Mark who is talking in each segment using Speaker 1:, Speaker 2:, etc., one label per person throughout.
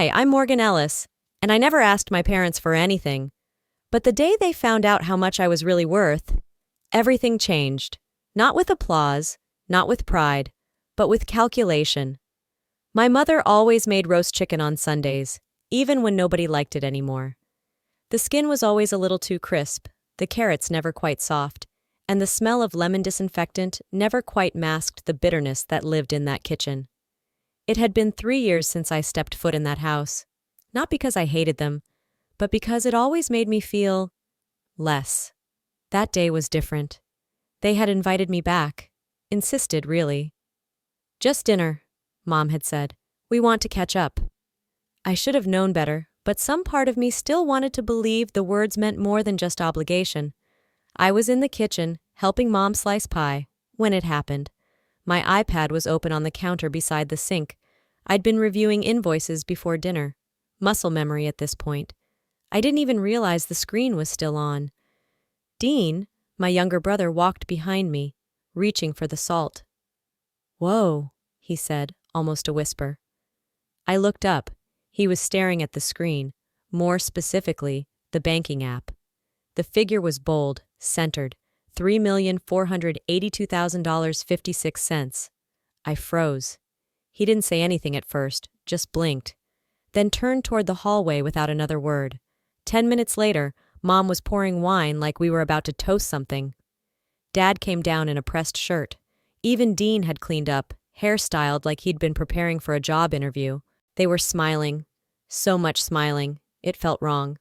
Speaker 1: Hi, I'm Morgan Ellis, and I never asked my parents for anything. But the day they found out how much I was really worth, everything changed. Not with applause, not with pride, but with calculation. My mother always made roast chicken on Sundays, even when nobody liked it anymore. The skin was always a little too crisp, the carrots never quite soft, and the smell of lemon disinfectant never quite masked the bitterness that lived in that kitchen. It had been 3 years since I stepped foot in that house, not because I hated them, but because it always made me feel less. That day was different. They had invited me back, insisted really. Just dinner, Mom had said. We want to catch up. I should have known better, but some part of me still wanted to believe the words meant more than just obligation. I was in the kitchen, helping Mom slice pie, when it happened. My iPad was open on the counter beside the sink. I'd been reviewing invoices before dinner. Muscle memory at this point. I didn't even realize the screen was still on. Dean, my younger brother, walked behind me, reaching for the salt. "Whoa," he said, almost a whisper. I looked up. He was staring at the screen, more specifically, the banking app. The figure was bold, centered, $3,482,000.56. I froze. He didn't say anything at first, just blinked, then turned toward the hallway without another word. 10 minutes later, Mom was pouring wine like we were about to toast something. Dad came down in a pressed shirt. Even Dean had cleaned up, hairstyled like he'd been preparing for a job interview. They were smiling. So much smiling. It felt wrong.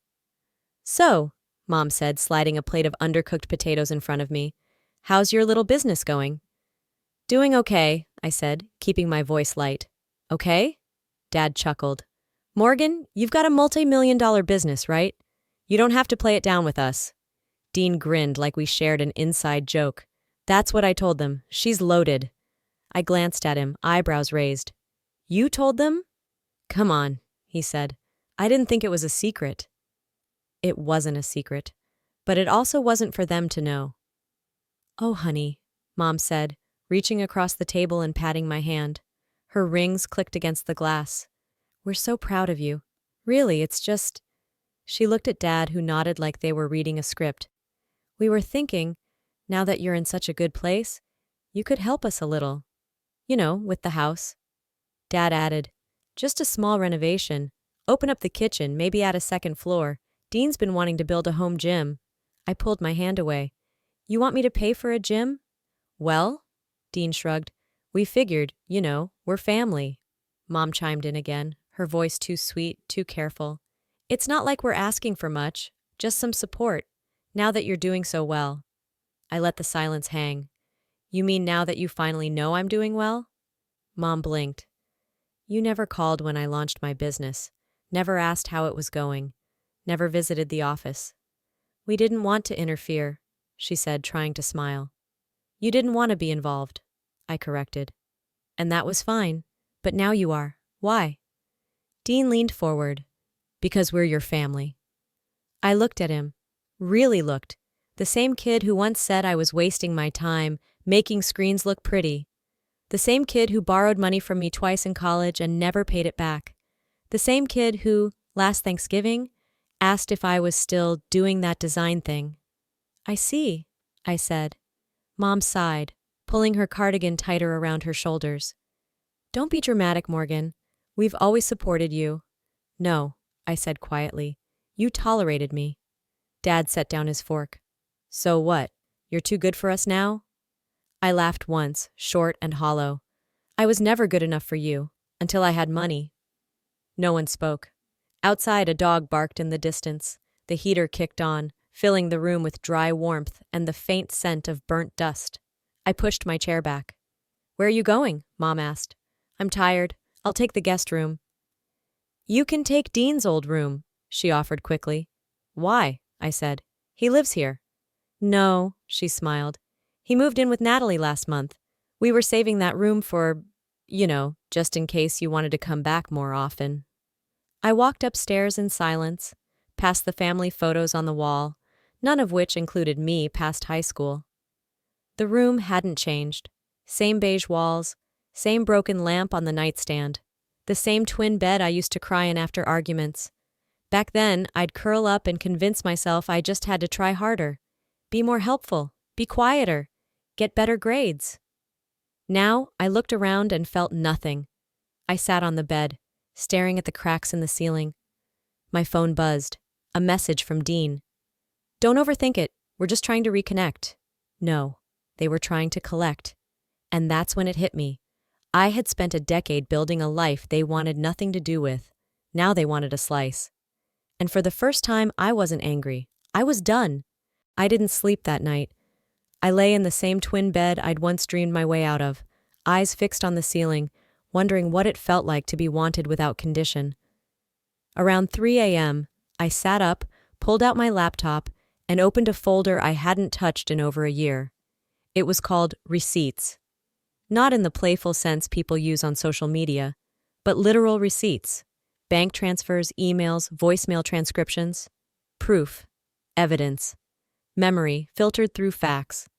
Speaker 1: "So," Mom said, sliding a plate of undercooked potatoes in front of me, "how's your little business going?" "Doing okay," I said, keeping my voice light. "Okay?" Dad chuckled. "Morgan, you've got a multi-million-dollar business, right? You don't have to play it down with us." Dean grinned like we shared an inside joke. "That's what I told them. She's loaded." I glanced at him, eyebrows raised. "You told them?" "Come on," he said. "I didn't think it was a secret." It wasn't a secret, but it also wasn't for them to know. "Oh, honey," Mom said, reaching across the table and patting my hand. Her rings clicked against the glass. "We're so proud of you. Really, it's just—" She looked at Dad, who nodded like they were reading a script. "We were thinking, now that you're in such a good place, you could help us a little. You know, with the house." Dad added, "Just a small renovation. Open up the kitchen, maybe add a second floor. Dean's been wanting to build a home gym." I pulled my hand away. "You want me to pay for a gym?" "Well," Dean shrugged, "we figured, we're family." Mom chimed in again, her voice too sweet, too careful. "It's not like we're asking for much, just some support, now that you're doing so well." I let the silence hang. "You mean now that you finally know I'm doing well?" Mom blinked. "You never called when I launched my business, never asked how it was going, never visited the office." "We didn't want to interfere," she said, trying to smile. "You didn't want to be involved," I corrected. "And that was fine, but now you are. Why?" Dean leaned forward. "Because we're your family." I looked at him. Really looked. The same kid who once said I was wasting my time, making screens look pretty. The same kid who borrowed money from me twice in college and never paid it back. The same kid who, last Thanksgiving, asked if I was still doing that design thing. "I see," I said. Mom sighed, pulling her cardigan tighter around her shoulders. "Don't be dramatic, Morgan. We've always supported you." "No," I said quietly. "You tolerated me." Dad set down his fork. "So what? You're too good for us now?" I laughed once, short and hollow. "I was never good enough for you, until I had money." No one spoke. Outside, a dog barked in the distance. The heater kicked on, filling the room with dry warmth and the faint scent of burnt dust. I pushed my chair back. "Where are you going?" Mom asked. "I'm tired. I'll take the guest room." "You can take Dean's old room," she offered quickly. "Why?" I said. "He lives here." "No," she smiled. "He moved in with Natalie last month. We were saving that room for, just in case you wanted to come back more often." I walked upstairs in silence, past the family photos on the wall, none of which included me past high school. The room hadn't changed. Same beige walls, same broken lamp on the nightstand. The same twin bed I used to cry in after arguments. Back then, I'd curl up and convince myself I just had to try harder, be more helpful, be quieter, get better grades. Now, I looked around and felt nothing. I sat on the bed, staring at the cracks in the ceiling. My phone buzzed. A message from Dean. "Don't overthink it. We're just trying to reconnect." No, they were trying to collect. And that's when it hit me. I had spent a decade building a life they wanted nothing to do with. Now they wanted a slice. And for the first time, I wasn't angry. I was done. I didn't sleep that night. I lay in the same twin bed I'd once dreamed my way out of, eyes fixed on the ceiling, wondering what it felt like to be wanted without condition. Around 3 a.m., I sat up, pulled out my laptop, and opened a folder I hadn't touched in over a year. It was called Receipts. Not in the playful sense people use on social media, but literal receipts. Bank transfers, emails, voicemail transcriptions. Proof. Evidence. Memory, filtered through fax.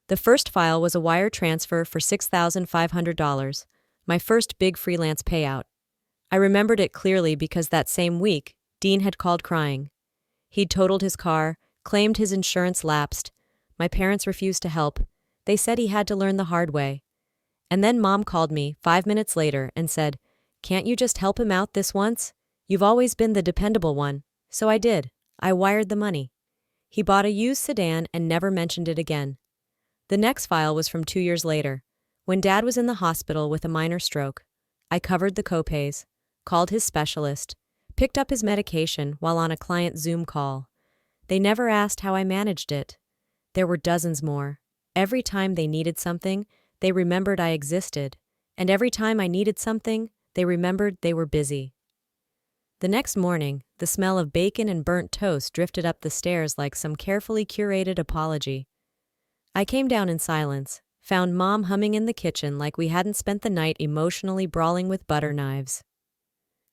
Speaker 1: The first file was a wire transfer for $6,500, my first big freelance payout. I remembered it clearly because that same week, Dean had called crying. He'd totaled his car, claimed his insurance lapsed. My parents refused to help. They said he had to learn the hard way. And then Mom called me 5 minutes later and said, "Can't you just help him out this once? You've always been the dependable one." So I did. I wired the money. He bought a used sedan and never mentioned it again. The next file was from 2 years later, when Dad was in the hospital with a minor stroke. I covered the copays, called his specialist, picked up his medication while on a client Zoom call. They never asked how I managed it. There were dozens more. Every time they needed something, they remembered I existed, and every time I needed something, they remembered they were busy. The next morning, the smell of bacon and burnt toast drifted up the stairs like some carefully curated apology. I came down in silence, found Mom humming in the kitchen like we hadn't spent the night emotionally brawling with butter knives.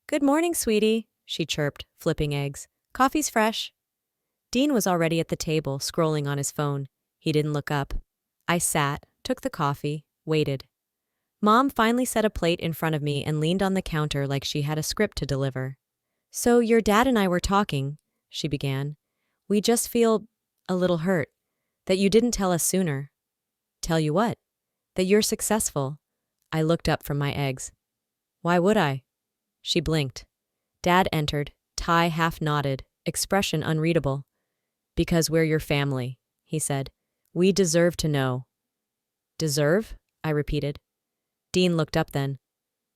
Speaker 1: "Good morning, sweetie," she chirped, flipping eggs. "Coffee's fresh." Dean was already at the table, scrolling on his phone. He didn't look up. I sat, took the coffee, waited. Mom finally set a plate in front of me and leaned on the counter like she had a script to deliver. "So your dad and I were talking," she began. "We just feel a little hurt that you didn't tell us sooner." "Tell you what?" "That you're successful." I looked up from my eggs. "Why would I?" She blinked. Dad entered, tie half knotted, expression unreadable. "Because we're your family," he said. "We deserve to know." "Deserve?" I repeated. Dean looked up then.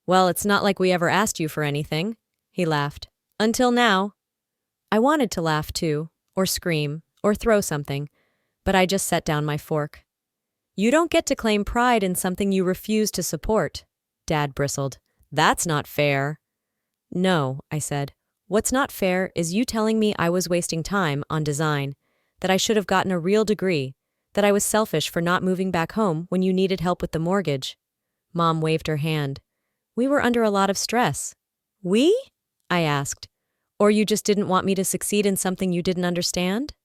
Speaker 1: "Well, it's not like we ever asked you for anything," he laughed. "Until now." I wanted to laugh too, or scream, or throw something, but I just set down my fork. "You don't get to claim pride in something you refuse to support," Dad bristled. "That's not fair." "No," I said. "What's not fair is you telling me I was wasting time on design, that I should have gotten a real degree, that I was selfish for not moving back home when you needed help with the mortgage." Mom waved her hand. "We were under a lot of stress." "We?" I asked. "Or you just didn't want me to succeed in something you didn't understand?"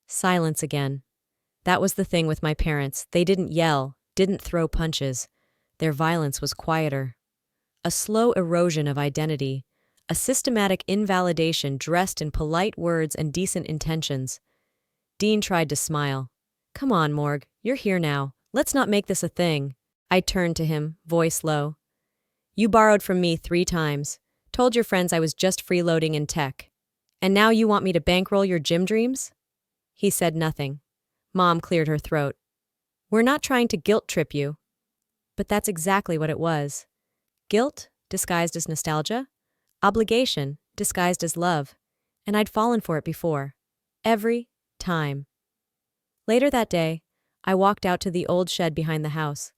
Speaker 1: Silence again. That was the thing with my parents. They didn't yell, didn't throw punches. Their violence was quieter. A slow erosion of identity, a systematic invalidation dressed in polite words and decent intentions. Dean tried to smile. "Come on, Morg, you're here now. Let's not make this a thing." I turned to him, voice low. "You borrowed from me 3 times, told your friends I was just freeloading in tech. And now you want me to bankroll your gym dreams?" He said nothing. Mom cleared her throat. "We're not trying to guilt trip you." But that's exactly what it was. Guilt disguised as nostalgia, obligation disguised as love, and I'd fallen for it before. Every time. Later that day, I walked out to the old shed behind the house.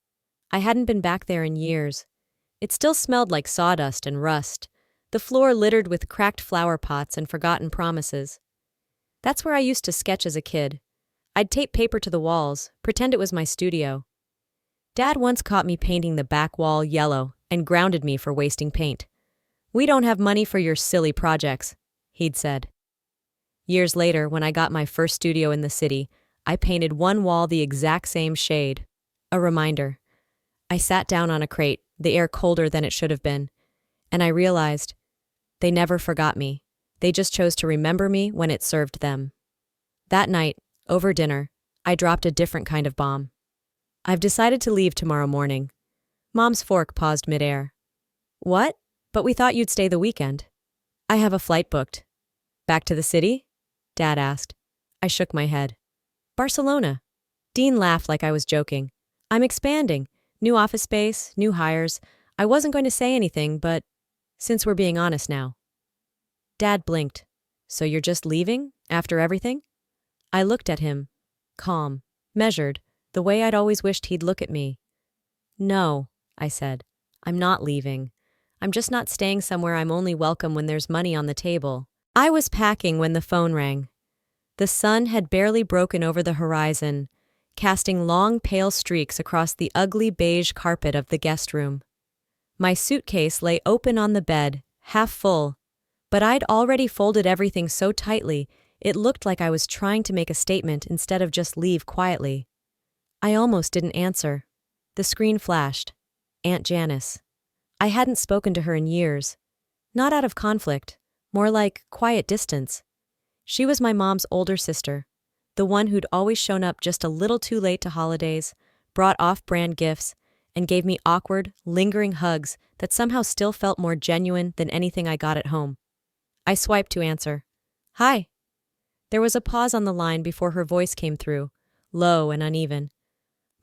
Speaker 1: I hadn't been back there in years. It still smelled like sawdust and rust, the floor littered with cracked flower pots and forgotten promises. That's where I used to sketch as a kid. I'd tape paper to the walls, pretend it was my studio. Dad once caught me painting the back wall yellow and grounded me for wasting paint. "We don't have money for your silly projects," he'd said. Years later, when I got my first studio in the city, I painted one wall the exact same shade. A reminder. I sat down on a crate, the air colder than it should have been, And I realized they never forgot me. They just chose to remember me when it served them. That night, over dinner, I dropped a different kind of bomb. I've decided to leave tomorrow morning. Mom's fork paused midair. What? But we thought you'd stay the weekend. I have a flight booked. Back to the city? Dad asked. I shook my head. Barcelona. Dean laughed like I was joking. I'm expanding. New office space, new hires. I wasn't going to say anything, but since we're being honest now. Dad blinked. So you're just leaving? After everything? I looked at him. Calm. Measured. The way I'd always wished he'd look at me. No, I said. I'm not leaving. I'm just not staying somewhere I'm only welcome when there's money on the table. I was packing when the phone rang. The sun had barely broken over the horizon, casting long pale streaks across the ugly beige carpet of the guest room. My suitcase lay open on the bed, half full, but I'd already folded everything so tightly it looked like I was trying to make a statement instead of just leave quietly. I almost didn't answer. The screen flashed. Aunt Janice. I hadn't spoken to her in years. Not out of conflict, more like quiet distance. She was my mom's older sister, the one who'd always shown up just a little too late to holidays, brought off-brand gifts, and gave me awkward, lingering hugs that somehow still felt more genuine than anything I got at home. I swiped to answer. Hi. There was a pause on the line before her voice came through, low and uneven.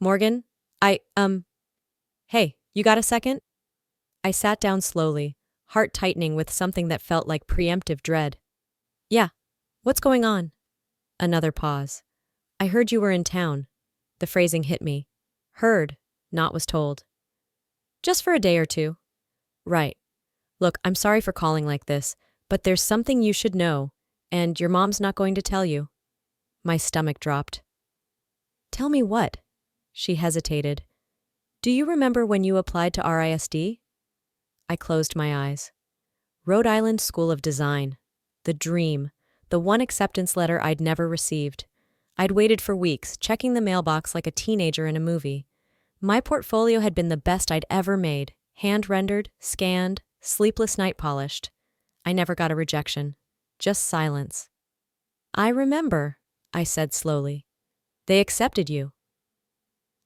Speaker 1: Morgan? Hey, you got a second? I sat down slowly, heart tightening with something that felt like preemptive dread. Yeah. What's going on? Another pause. I heard you were in town. The phrasing hit me. Heard, not was told. Just for a day or two. Right. Look, I'm sorry for calling like this, but there's something you should know, and your mom's not going to tell you. My stomach dropped. Tell me what? She hesitated. Do you remember when you applied to RISD? I closed my eyes. Rhode Island School of Design. The dream. The one acceptance letter I'd never received. I'd waited for weeks, checking the mailbox like a teenager in a movie. My portfolio had been the best I'd ever made, hand-rendered, scanned, sleepless night polished. I never got a rejection. Just silence. I remember, I said slowly. They accepted you.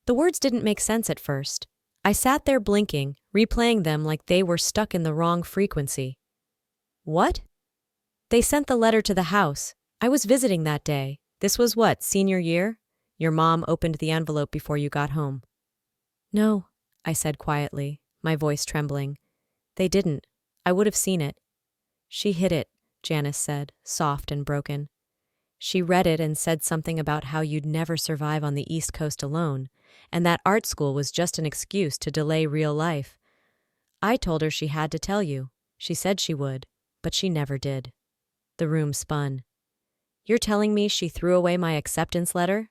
Speaker 1: The words didn't make sense at first. I sat there blinking, replaying them like they were stuck in the wrong frequency. What? They sent the letter to the house. I was visiting that day. This was what, senior year? Your mom opened the envelope before you got home. No, I said quietly, my voice trembling. They didn't. I would have seen it. She hid it, Janice said, soft and broken. She read it and said something about how you'd never survive on the East Coast alone, and that art school was just an excuse to delay real life. I told her she had to tell you. She said she would, but she never did. The room spun. You're telling me she threw away my acceptance letter?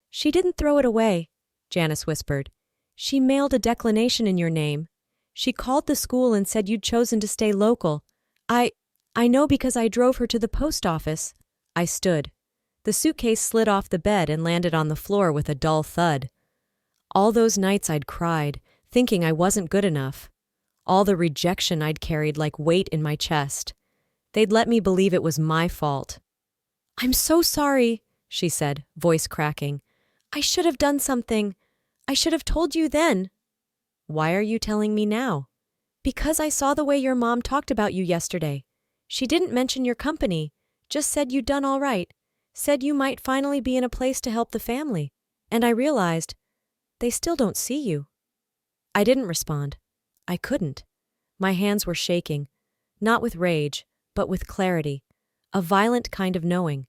Speaker 1: She didn't throw it away, Janice whispered. She mailed a declination in your name. She called the school and said you'd chosen to stay local. I know because I drove her to the post office. I stood. The suitcase slid off the bed and landed on the floor with a dull thud. All those nights I'd cried, thinking I wasn't good enough. All the rejection I'd carried like weight in my chest. They'd let me believe it was my fault. I'm so sorry, she said, voice cracking. I should have done something. I should have told you then. Why are you telling me now? Because I saw the way your mom talked about you yesterday. She didn't mention your company, just said you'd done all right, said you might finally be in a place to help the family. And I realized, they still don't see you. I didn't respond. I couldn't. My hands were shaking, not with rage, but with clarity, a violent kind of knowing.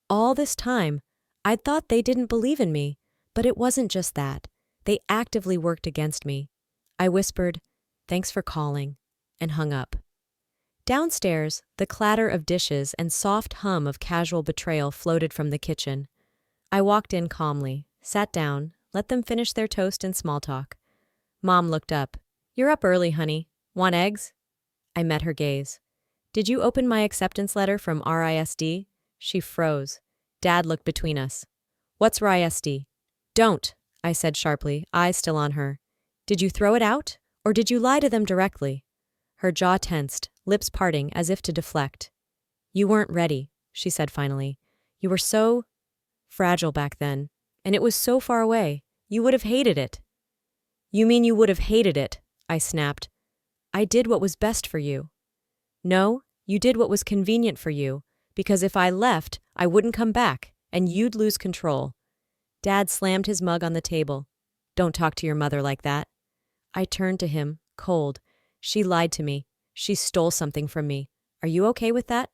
Speaker 1: All this time, I'd thought they didn't believe in me, but it wasn't just that. They actively worked against me. I whispered, thanks for calling, and hung up. Downstairs, the clatter of dishes and soft hum of casual betrayal floated from the kitchen. I walked in calmly, sat down, let them finish their toast and small talk. Mom looked up. You're up early, honey. Want eggs? I met her gaze. Did you open my acceptance letter from RISD? She froze. Dad looked between us. What's RISD? Don't, I said sharply, eyes still on her. Did you throw it out, or did you lie to them directly? Her jaw tensed, lips parting as if to deflect. "You weren't ready," she said finally. "You were so fragile back then, and it was so far away. You would have hated it." "You mean you would have hated it?" I snapped. "I did what was best for you." "No, you did what was convenient for you, because if I left, I wouldn't come back, and you'd lose control." Dad slammed his mug on the table. "Don't talk to your mother like that." I turned to him, cold. "She lied to me. She stole something from me. Are you okay with that?"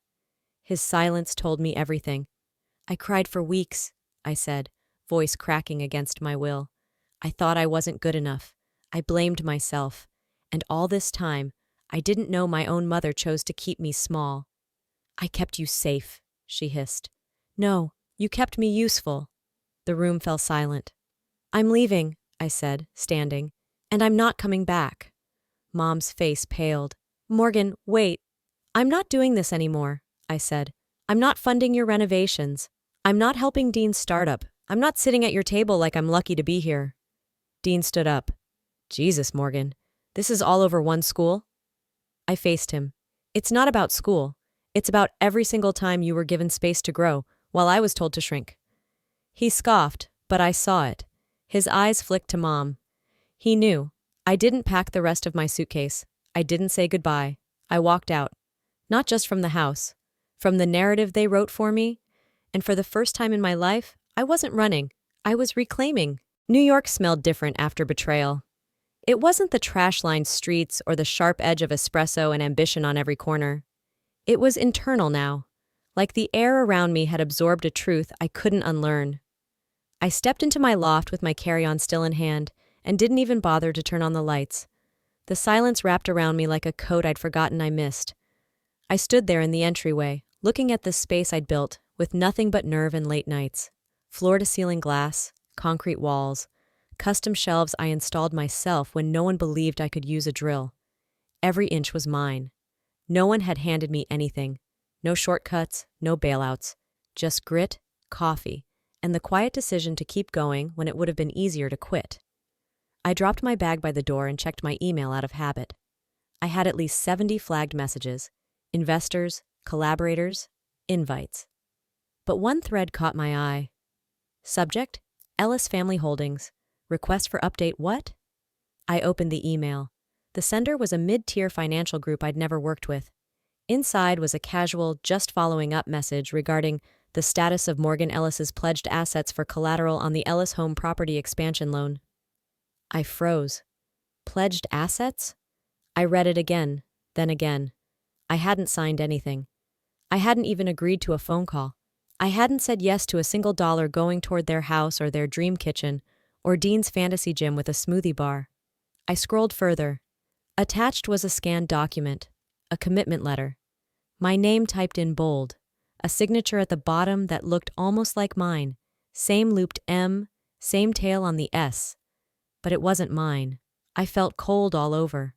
Speaker 1: His silence told me everything. "I cried for weeks," I said, voice cracking against my will. "I thought I wasn't good enough. I blamed myself. And all this time, I didn't know my own mother chose to keep me small." "I kept you safe," she hissed. "No, you kept me useful." The room fell silent. "I'm leaving," I said, standing, "and I'm not coming back." Mom's face paled. "Morgan, wait. I'm not doing this anymore," I said. "I'm not funding your renovations. I'm not helping Dean's startup. I'm not sitting at your table like I'm lucky to be here." Dean stood up. "Jesus, Morgan. This is all over one school?" I faced him. "It's not about school. It's about every single time you were given space to grow, while I was told to shrink." He scoffed, but I saw it. His eyes flicked to Mom. He knew. I didn't pack the rest of my suitcase. I didn't say goodbye. I walked out. Not just from the house. From the narrative they wrote for me. And for the first time in my life, I wasn't running. I was reclaiming. New York smelled different after betrayal. It wasn't the trash-lined streets or the sharp edge of espresso and ambition on every corner. It was internal now. Like the air around me had absorbed a truth I couldn't unlearn. I stepped into my loft with my carry-on still in hand and didn't even bother to turn on the lights. The silence wrapped around me like a coat I'd forgotten I missed. I stood there in the entryway, looking at the space I'd built, with nothing but nerve and late nights. Floor-to-ceiling glass, concrete walls, custom shelves I installed myself when no one believed I could use a drill. Every inch was mine. No one had handed me anything. No shortcuts, no bailouts. Just grit, coffee, and the quiet decision to keep going when it would have been easier to quit. I dropped my bag by the door and checked my email out of habit. I had at least 70 flagged messages. Investors, collaborators, invites. But one thread caught my eye. Subject: Ellis Family Holdings. Request for update what? I opened the email. The sender was a mid-tier financial group I'd never worked with. Inside was a casual, just following up message regarding the status of Morgan Ellis's pledged assets for collateral on the Ellis Home Property Expansion Loan. I froze. Pledged assets? I read it again, then again. I hadn't signed anything. I hadn't even agreed to a phone call. I hadn't said yes to a single dollar going toward their house or their dream kitchen, or Dean's fantasy gym with a smoothie bar. I scrolled further. Attached was a scanned document, a commitment letter. My name typed in bold, a signature at the bottom that looked almost like mine, same looped M, same tail on the S. But it wasn't mine. I felt cold all over.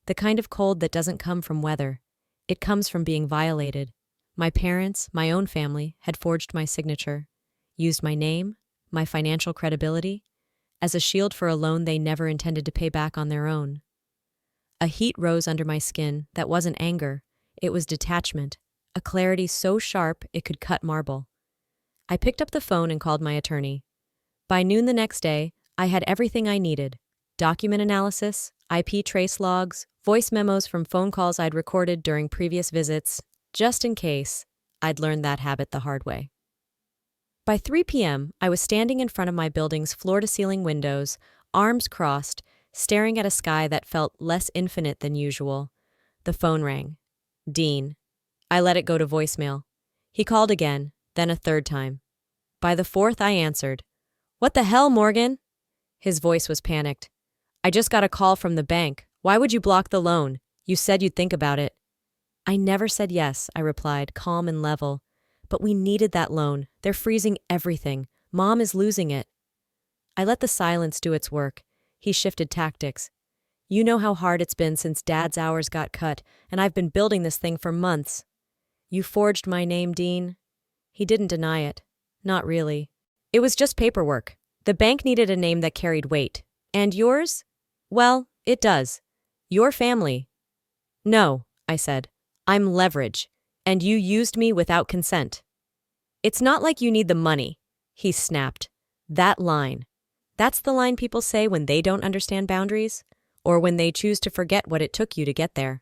Speaker 1: The kind of cold that doesn't come from weather. It comes from being violated. My parents, my own family, had forged my signature, used my name, my financial credibility, as a shield for a loan they never intended to pay back on their own. A heat rose under my skin that wasn't anger, it was detachment, a clarity so sharp it could cut marble. I picked up the phone and called my attorney. By noon the next day, I had everything I needed: document analysis, IP trace logs, voice memos from phone calls I'd recorded during previous visits, just in case I'd learned that habit the hard way. By 3 p.m., I was standing in front of my building's floor-to-ceiling windows, arms crossed, staring at a sky that felt less infinite than usual. The phone rang. Dean. I let it go to voicemail. He called again, then a third time. By the fourth, I answered. "What the hell, Morgan?" His voice was panicked. "I just got a call from the bank. Why would you block the loan? You said you'd think about it." "I never said yes," I replied, calm and level. "But we needed that loan. They're freezing everything. Mom is losing it." I let the silence do its work. He shifted tactics. "You know how hard it's been since Dad's hours got cut, and I've been building this thing for months." "You forged my name, Dean." He didn't deny it. Not really. "It was just paperwork. The bank needed a name that carried weight. And yours? Well, it does. Your family." No, I said. I'm leverage, and you used me without consent. It's not like you need the money, he snapped. That line. That's the line people say when they don't understand boundaries, or when they choose to forget what it took you to get there.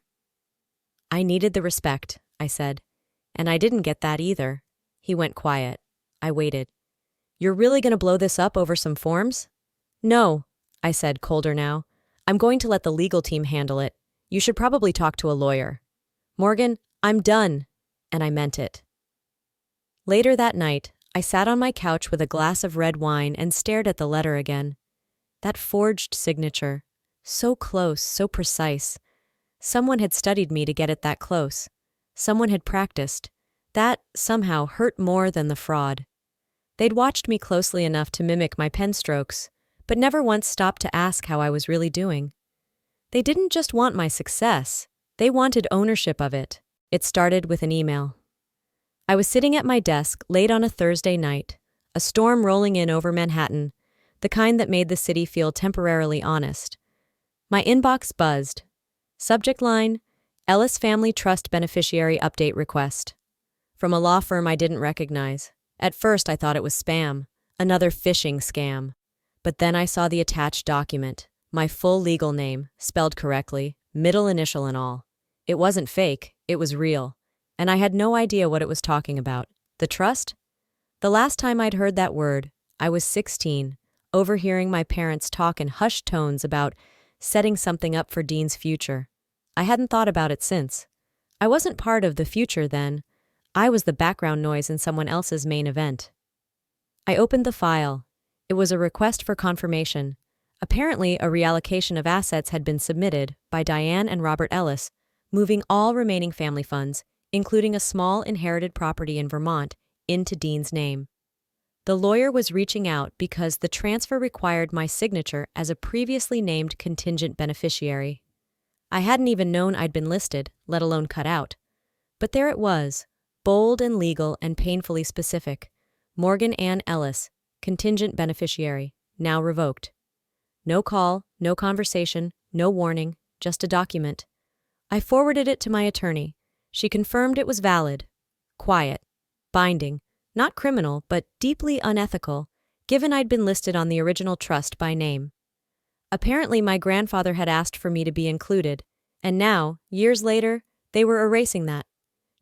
Speaker 1: I needed the respect, I said. And I didn't get that either. He went quiet. I waited. You're really going to blow this up over some forms? No, I said, colder now. I'm going to let the legal team handle it. You should probably talk to a lawyer. Morgan, I'm done. And I meant it. Later that night, I sat on my couch with a glass of red wine and stared at the letter again. That forged signature. So close, so precise. Someone had studied me to get it that close. Someone had practiced. That, somehow, hurt more than the fraud. They'd watched me closely enough to mimic my pen strokes, but never once stopped to ask how I was really doing. They didn't just want my success. They wanted ownership of it. It started with an email. I was sitting at my desk late on a Thursday night, a storm rolling in over Manhattan, the kind that made the city feel temporarily honest. My inbox buzzed. Subject line, Ellis Family Trust Beneficiary Update Request. From a law firm I didn't recognize. At first I thought it was spam, another phishing scam. But then I saw the attached document, my full legal name, spelled correctly, middle initial and all. It wasn't fake, it was real. And I had no idea what it was talking about. The trust? The last time I'd heard that word, I was 16, overhearing my parents talk in hushed tones about setting something up for Dean's future. I hadn't thought about it since. I wasn't part of the future then. I was the background noise in someone else's main event. I opened the file. It was a request for confirmation. Apparently, a reallocation of assets had been submitted by Diane and Robert Ellis, moving all remaining family funds, including a small inherited property in Vermont, into Dean's name. The lawyer was reaching out because the transfer required my signature as a previously named contingent beneficiary. I hadn't even known I'd been listed, let alone cut out. But there it was, bold and legal and painfully specific. Morgan Ann Ellis, contingent beneficiary, now revoked. No call, no conversation, no warning, just a document. I forwarded it to my attorney. She confirmed it was valid. Quiet. Binding. Not criminal, but deeply unethical, given I'd been listed on the original trust by name. Apparently my grandfather had asked for me to be included, and now, years later, they were erasing that.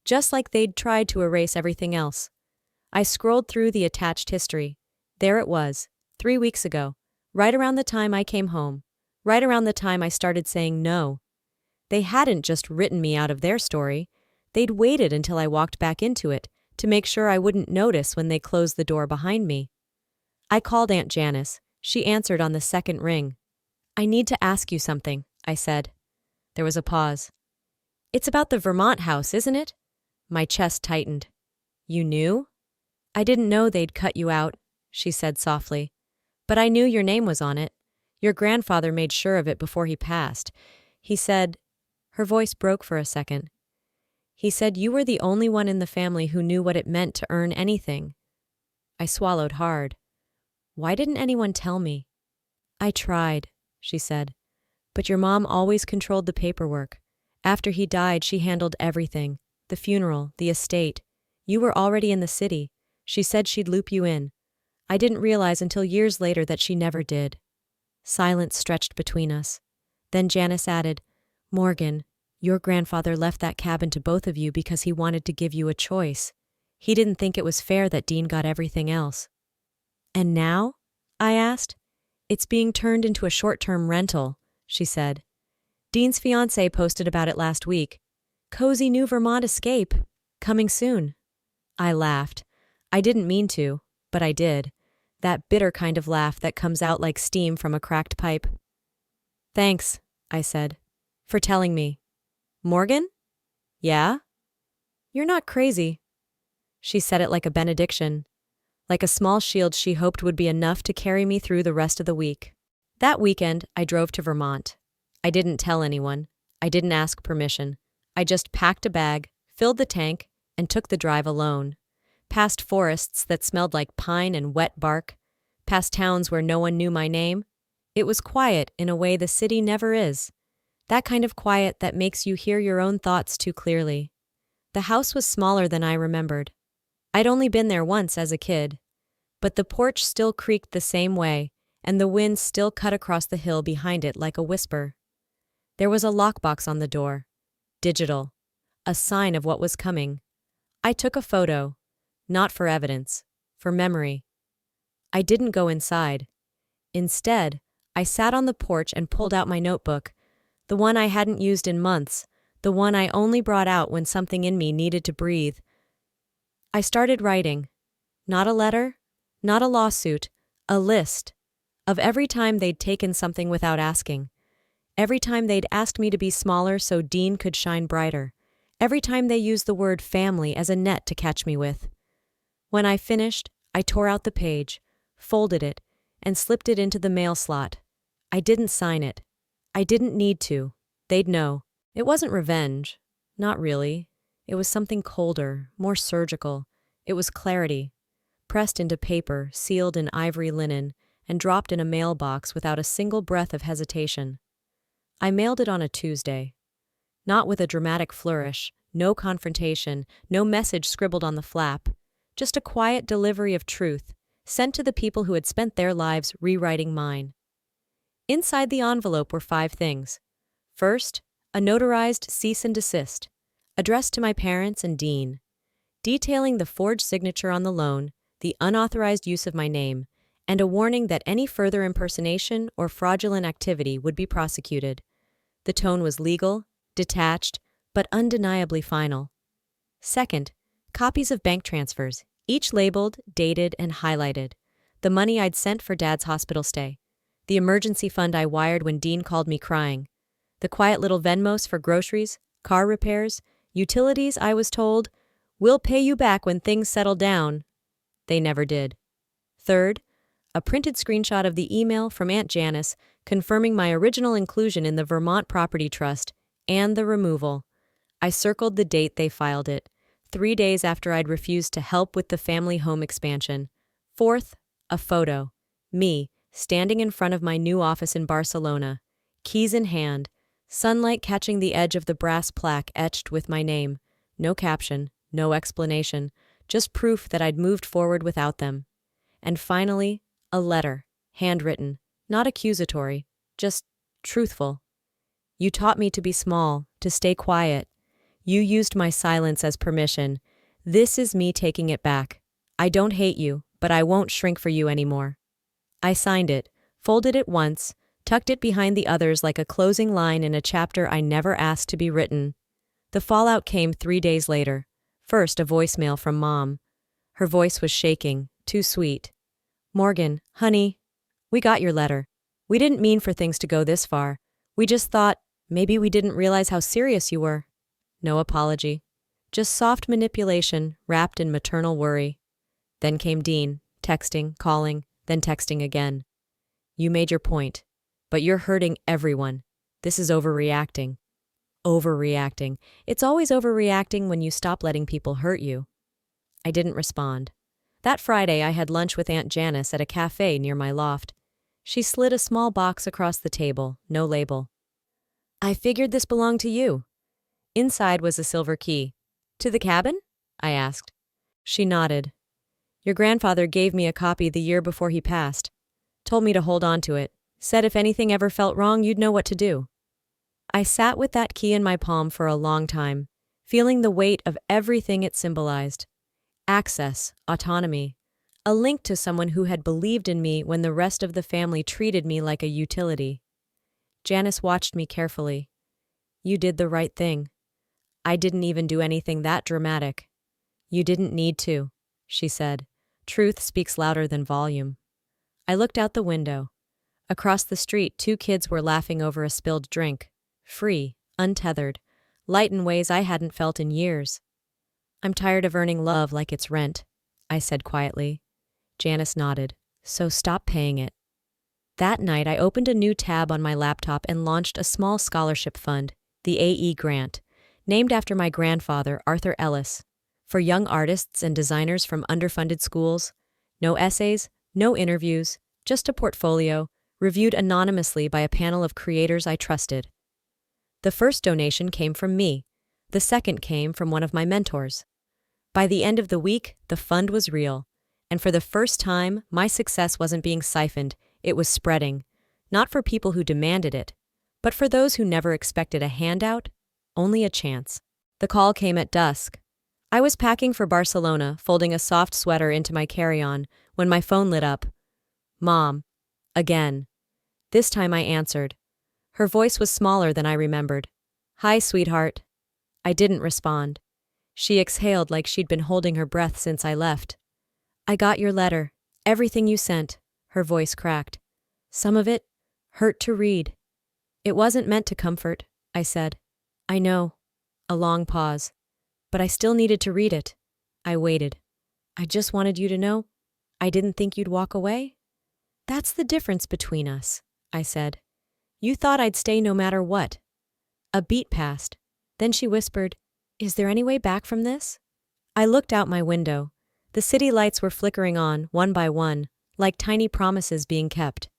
Speaker 1: Just like they'd tried to erase everything else. I scrolled through the attached history. There it was, 3 weeks ago, right around the time I came home, right around the time I started saying no. They hadn't just written me out of their story. They'd waited until I walked back into it to make sure I wouldn't notice when they closed the door behind me. I called Aunt Janice. She answered on the second ring. I need to ask you something, I said. There was a pause. It's about the Vermont house, isn't it? My chest tightened. You knew? I didn't know they'd cut you out, she said softly. But I knew your name was on it. Your grandfather made sure of it before he passed. He said, her voice broke for a second. He said you were the only one in the family who knew what it meant to earn anything. I swallowed hard. Why didn't anyone tell me? I tried, she said. But your mom always controlled the paperwork. After he died, she handled everything. The funeral, the estate. You were already in the city. She said she'd loop you in. I didn't realize until years later that she never did. Silence stretched between us. Then Janice added, Morgan, your grandfather left that cabin to both of you because he wanted to give you a choice. He didn't think it was fair that Dean got everything else. And now? I asked. It's being turned into a short-term rental, she said. Dean's fiancé posted about it last week. Cozy new Vermont escape. Coming soon. I laughed. I didn't mean to, but I did. That bitter kind of laugh that comes out like steam from a cracked pipe. Thanks, I said, for telling me. Morgan? Yeah? You're not crazy. She said it like a benediction, like a small shield she hoped would be enough to carry me through the rest of the week. That weekend, I drove to Vermont. I didn't tell anyone. I didn't ask permission. I just packed a bag, filled the tank, and took the drive alone. Past forests that smelled like pine and wet bark. Past towns where no one knew my name. It was quiet in a way the city never is. That kind of quiet that makes you hear your own thoughts too clearly. The house was smaller than I remembered. I'd only been there once as a kid. But the porch still creaked the same way, and the wind still cut across the hill behind it like a whisper. There was a lockbox on the door. Digital. A sign of what was coming. I took a photo. Not for evidence. For memory. I didn't go inside. Instead, I sat on the porch and pulled out my notebook, the one I hadn't used in months, the one I only brought out when something in me needed to breathe. I started writing. Not a letter, not a lawsuit, a list of every time they'd taken something without asking. Every time they'd asked me to be smaller so Dean could shine brighter. Every time they used the word family as a net to catch me with. When I finished, I tore out the page, folded it, and slipped it into the mail slot. I didn't sign it. I didn't need to. They'd know. It wasn't revenge. Not really. It was something colder, more surgical. It was clarity. Pressed into paper, sealed in ivory linen, and dropped in a mailbox without a single breath of hesitation. I mailed it on a Tuesday. Not with a dramatic flourish, no confrontation, no message scribbled on the flap. Just a quiet delivery of truth, sent to the people who had spent their lives rewriting mine. Inside the envelope were 5 things. First, a notarized cease and desist, addressed to my parents and Dean, detailing the forged signature on the loan, the unauthorized use of my name, and a warning that any further impersonation or fraudulent activity would be prosecuted. The tone was legal, detached, but undeniably final. Second, copies of bank transfers, each labeled, dated, and highlighted. The money I'd sent for Dad's hospital stay. The emergency fund I wired when Dean called me crying. The quiet little Venmos for groceries, car repairs, utilities I was told, "We'll pay you back when things settle down." They never did. Third, a printed screenshot of the email from Aunt Janice confirming my original inclusion in the Vermont Property Trust and the removal. I circled the date they filed it, 3 days after I'd refused to help with the family home expansion. Fourth, a photo. Me, standing in front of my new office in Barcelona, keys in hand, sunlight catching the edge of the brass plaque etched with my name. No caption, no explanation, just proof that I'd moved forward without them. And finally, a letter, handwritten, not accusatory, just truthful. You taught me to be small, to stay quiet. You used my silence as permission. This is me taking it back. I don't hate you, but I won't shrink for you anymore. I signed it, folded it once, tucked it behind the others like a closing line in a chapter I never asked to be written. The fallout came 3 days later. First, a voicemail from Mom. Her voice was shaking, too sweet. "Morgan, honey, we got your letter. We didn't mean for things to go this far. We just thought maybe we didn't realize how serious you were." No apology. Just soft manipulation wrapped in maternal worry. Then came Dean, texting, calling, then texting again. "You made your point, but you're hurting everyone. This is overreacting." Overreacting. It's always overreacting when you stop letting people hurt you. I didn't respond. That Friday I had lunch with Aunt Janice at a cafe near my loft. She slid a small box across the table, no label. "I figured this belonged to you." Inside was a silver key. "To the cabin?" I asked. She nodded. "Your grandfather gave me a copy the year before he passed. Told me to hold on to it. Said if anything ever felt wrong, you'd know what to do." I sat with that key in my palm for a long time, feeling the weight of everything it symbolized. Access, autonomy, a link to someone who had believed in me when the rest of the family treated me like a utility. Janice watched me carefully. "You did the right thing. I didn't even do anything that dramatic." "You didn't need to," she said. "Truth speaks louder than volume." I looked out the window. Across the street, 2 kids were laughing over a spilled drink. Free, untethered, light in ways I hadn't felt in years. "I'm tired of earning love like it's rent," I said quietly. Janice nodded. "So stop paying it." That night, I opened a new tab on my laptop and launched a small scholarship fund, the AE Grant, named after my grandfather, Arthur Ellis, for young artists and designers from underfunded schools. No essays, no interviews, just a portfolio, reviewed anonymously by a panel of creators I trusted. The first donation came from me. The second came from one of my mentors. By the end of the week, the fund was real. And for the first time, my success wasn't being siphoned, it was spreading. Not for people who demanded it, but for those who never expected a handout, only a chance. The call came at dusk. I was packing for Barcelona, folding a soft sweater into my carry-on, when my phone lit up. Mom. Again. This time I answered. Her voice was smaller than I remembered. Hi, sweetheart. I didn't respond. She exhaled like she'd been holding her breath since I left. I got your letter. Everything you sent. Her voice cracked. Some of it hurt to read. It wasn't meant to comfort, I said. I know. A long pause. But I still needed to read it. I waited. I just wanted you to know. I didn't think you'd walk away. That's the difference between us, I said. You thought I'd stay no matter what. A beat passed. Then she whispered, Is there any way back from this? I looked out my window. The city lights were flickering on, one by one, like tiny promises being kept.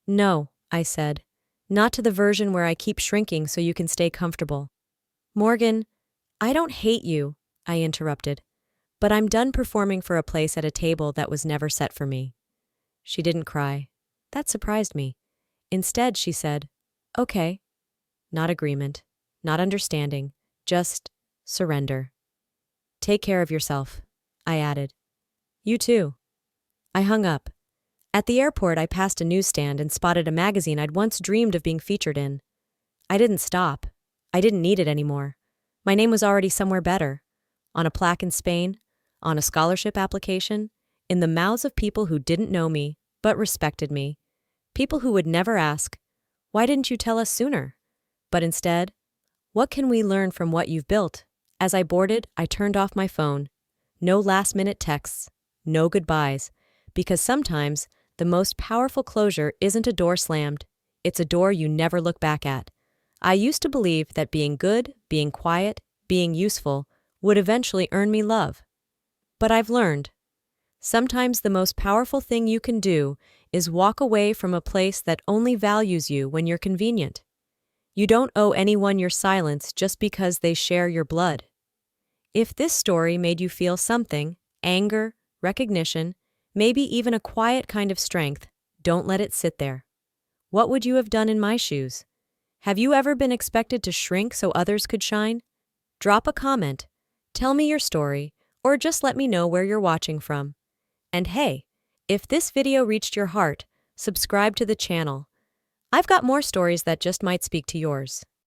Speaker 1: No, I said. Not to the version where I keep shrinking so you can stay comfortable. Morgan, I don't hate you, I interrupted, but I'm done performing for a place at a table that was never set for me. She didn't cry. That surprised me. Instead, she said, Okay. Not agreement, not understanding, just surrender. Take care of yourself, I added. You too. I hung up. At the airport, I passed a newsstand and spotted a magazine I'd once dreamed of being featured in. I didn't stop. I didn't need it anymore. My name was already somewhere better. On a plaque in Spain, on a scholarship application, in the mouths of people who didn't know me, but respected me. People who would never ask, Why didn't you tell us sooner? But instead, What can we learn from what you've built? As I boarded, I turned off my phone. No last-minute texts, no goodbyes, because sometimes the most powerful closure isn't a door slammed, it's a door you never look back at. I used to believe that being good, being quiet, being useful would eventually earn me love. But I've learned. Sometimes the most powerful thing you can do is walk away from a place that only values you when you're convenient. You don't owe anyone your silence just because they share your blood. If this story made you feel something, anger, recognition, maybe even a quiet kind of strength, don't let it sit there. What would you have done in my shoes? Have you ever been expected to shrink so others could shine? Drop a comment, tell me your story, or just let me know where you're watching from. And hey, if this video reached your heart, subscribe to the channel. I've got more stories that just might speak to yours.